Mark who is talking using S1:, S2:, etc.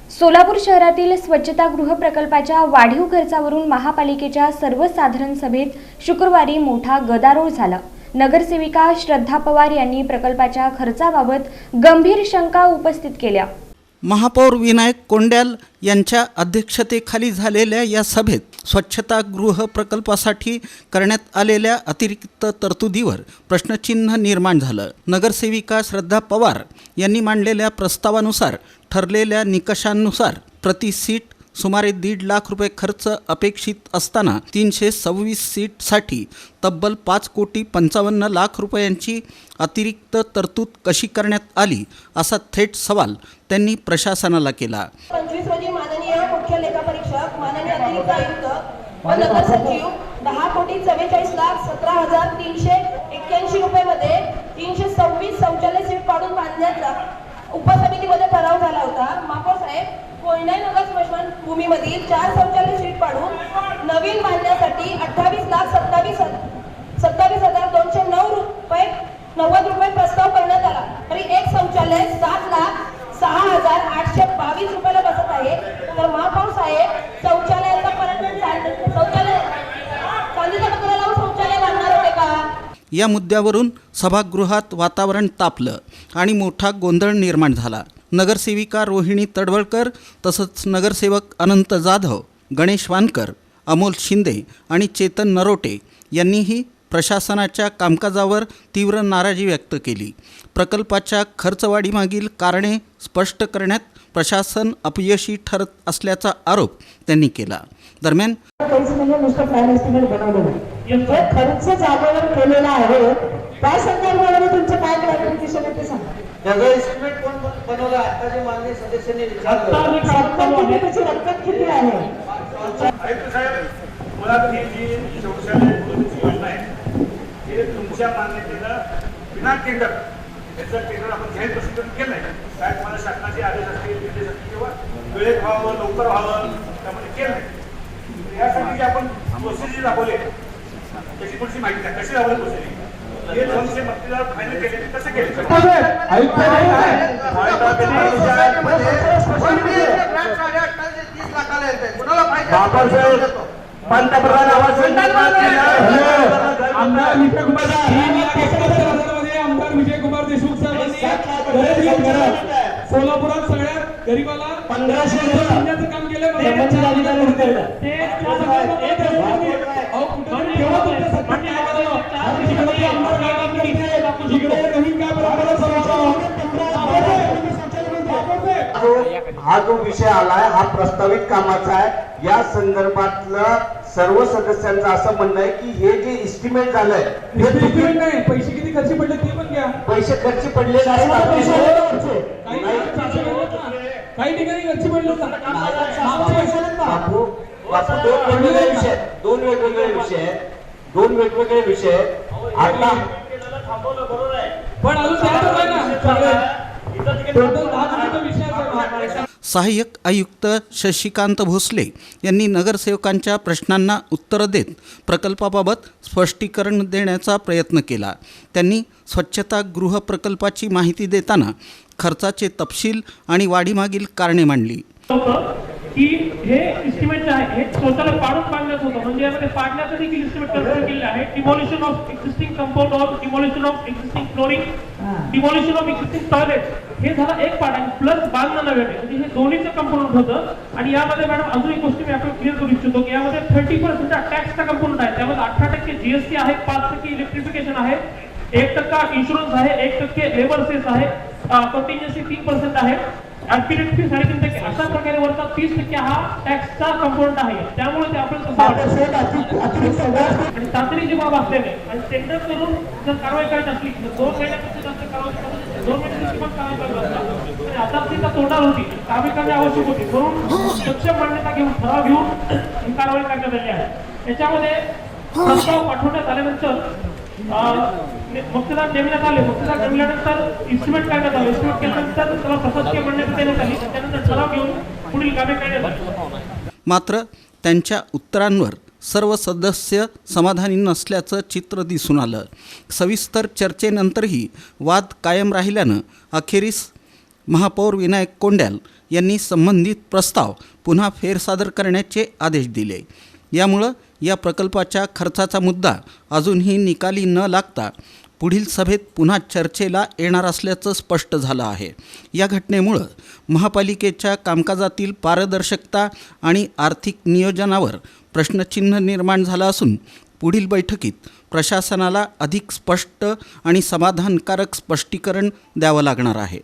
S1: सोलापूर शहरातील स्वच्छतागृह प्रकल्पाच्या वाढीव खर्चावरून महापालिकेच्या सर्वसाधारण सभेत शुक्रवारी मोठा गदारोळ झाला। नगरसेविका श्रद्धा पवार यांनी प्रकल्पाच्या खर्चाबाबत गंभीर शंका उपस्थित केल्या।
S2: महापौर विनायक कोंड्याल यांच्या अध्यक्षतेखाली झालेल्या या सभेत स्वच्छतागृह प्रकल्पासाठी करण्यात आलेल्या अतिरिक्त तरतुदीवर प्रश्नचिन्ह निर्माण झालं। नगरसेविका श्रद्धा पवार यांनी मांडलेल्या प्रस्तावानुसार ठरलेल्या निकषांनुसार प्रति सीट सुमारे 1.5 लाख रुपये खर्च अपेक्षित असताना 326 सीटसाठी तब्बल 5,55,00,000 रुपयांची अतिरिक्त तरतूद कशी करण्यात आली असा थेट सवाल त्यांनी प्रशासनाला केला।
S3: 25 रोजी माननीय मुख्य लेखापरीक्षक माननीय अतिरिक्त आयुक्त व नगर सचिव 10,44,17,381 रुपये मध्ये 326 शौचालय सीट पाडून बांधण्याचा उपसमितीमध्ये ठराव झाला होता। महापौर साहेब, कोयना नगर स्मशानभूमीमधील 4 शौचालय सीट पाडून नवीन बांधण्यासाठी 28,27,209 रुपये 90 रुपये प्रस्ताव करण्यात आला। तरी एक शौचालय 7,06,822 रुपयाला बसत आहे। तर महापौर साहेब, शौचालयाचा चांदीचा टोकरा लावून शौचालय बांधणार होते का?
S2: या मुद्द्यावरून सभागृहात वातावरण तापलं आणि मोठा गोंधळ निर्माण झाला। नगरसेविका रोहिणी तडवळकर तसंच नगरसेवक अनंत जाधव, गणेश वानकर, अमोल शिंदे आणि चेतन नरोटे यांनीही प्रशासनाच्या कामकाजावर तीव्र नाराजी व्यक्त केली। प्रकल्पाच्या खर्चवाढीमागील कारणे स्पष्ट करण्यात प्रशासन अपयशी ठरत असल्याचा आरोप त्यांनी केला। दरम्यान
S3: खर्च जागेवर केलेला आहे, त्या संदर्भामध्ये तुमचं काय क्लॅरिफिकेशन आहे ते सांगा।
S4: त्याचा एस्टिमेट कोण बनवला? आता जे माननीय सदस्यांनी विचारलं
S3: त्याची रक्कम किती आहे?
S5: आयुक्त साहेब, मुळात ही जी शौचालय योजना आहे हे तुमच्या मान्यतेनं विना टेंडर याचं टेंडर आपण जाहीर प्रसिद्धीकरण केलं आहे। काय तुम्हाला शासनाचे आदेश असतील, निर्देश असतील किंवा वेळेत व्हावं, लवकर व्हावं त्यामध्ये केलं नाही। यासाठी जे आपण प्रोसिजर राबवले त्याची थोडीशी माहिती द्या, कशी राबवली प्रोसिजर? हे 200 मक्तीदार फायनल केले, कसं केले?
S4: पंतप्रधान आवास
S6: आमदार विजय कुमार देशमुख साहेबांनी सोलापुरात सगळ्या गरीबाला 1500 काम केलं।
S4: हा जो विषय आलाय हा प्रस्तावित कामाचा आहे। या संदर्भातलं सर्व सदस्यांचं असं म्हणणं आहे की हे जे एस्टिमेट झालंय हे
S6: नाही, पैसे किती खर्च पडले ते पण घ्या।
S4: पैसे खर्च पडले नाही,
S6: काही ठिकाणी खर्च पडले
S4: दोन वेगवेगळे विषय आता
S6: पण अजून
S2: सहाय्यक आयुक्त शशिकांत भोसले यांनी नगरसेवकांच्या प्रश्नांना उत्तर देत प्रकल्पाबाबत स्पष्टीकरण देण्याचा प्रयत्न केला। त्यांनी स्वच्छतागृह प्रकल्पाची माहिती देताना खर्चाचे तपशील आणि वाढीमागील कारणे मांडली।
S7: की हे एस्टिमेट आहे हे स्वतःला पाडून बांधण्यात होतं, म्हणजे यामध्ये पाडण्याचं देखील एस्टिमेट कन्सिडर केलेलं आहे। Demolition of existing compound wall, demolition of existing flooring, demolition of existing toilet, हे झालं एक पार्ट आहे, प्लस बांधणं नव्याने, म्हणजे हे दोन्हीचं कंपोनंट होतं। आणि यामध्ये मॅडम अजून एक गोष्ट मी आपण क्लिअर करू इच्छितो की यामध्ये 30% टॅक्सचा कंपोनंट आहे, त्यामध्ये 18% जीएसटी आहे, 5% इलेक्ट्रिफिकेशन आहे, 1% इन्शुरन्स आहे, 1% लेबर सेस आहे, कंटिन्युअन्सी 3% आहे, ऍडमिट फी 3.5%। अशा प्रकारे वरचा 30% हा टॅक्सचा कंपोनंट आहे। त्यामुळे ते आपण कसं आणि तातडीची बाब असल्याने आणि टेंडर करून जर कारवाई करायची असली तर 2 महिन्यापेक्षा जास्त कारवाई करायची, 2 महिन्याची पण कारवाई करायची आणि आता ती तोंडावर होती, कारवाई करणे आवश्यक होती, म्हणून सक्षम मान्यता घेऊन ठराव घेऊन ही कारवाई करण्यात आली आहे। याच्यामध्ये प्रस्ताव पाठवण्यात आल्यानंतर मुक्तदार नेमण्यात आले, मुक्तदार नेमल्यानंतर एस्टिमेट करण्यात आले, एस्टिमेट केल्यानंतर त्याला प्रशासकीय मान्यता देण्यात आली, त्यानंतर ठराव घेऊन पुढील कामे करण्यात आली।
S2: मात्र त्यांच्या उत्तरांवर सर्व सदस्य समाधानी नसल्याचं चित्र दिसून आलं। सविस्तर चर्चेनंतरही वाद कायम राहिल्यानं अखेरीस महापौर विनायक कोंड्याल यांनी संबंधित प्रस्ताव पुन्हा फेरसादर करण्याचे आदेश दिले. यामुळं या प्रकल्पाच्या खर्चाचा मुद्दा अजूनही निकाली न लागता पुढील सभेत पुन्हा चर्चेला येणार असल्याचं स्पष्ट झालं आहे. या घटनेमुळं महापालिकेच्या कामकाजातील पारदर्शकता आणि आर्थिक नियोजनावर प्रश्नचिन्ह निर्माण झालं असून पुढील बैठकीत प्रशासनाला अधिक स्पष्ट आणि समाधानकारक स्पष्टीकरण द्यावं लागणार आहे.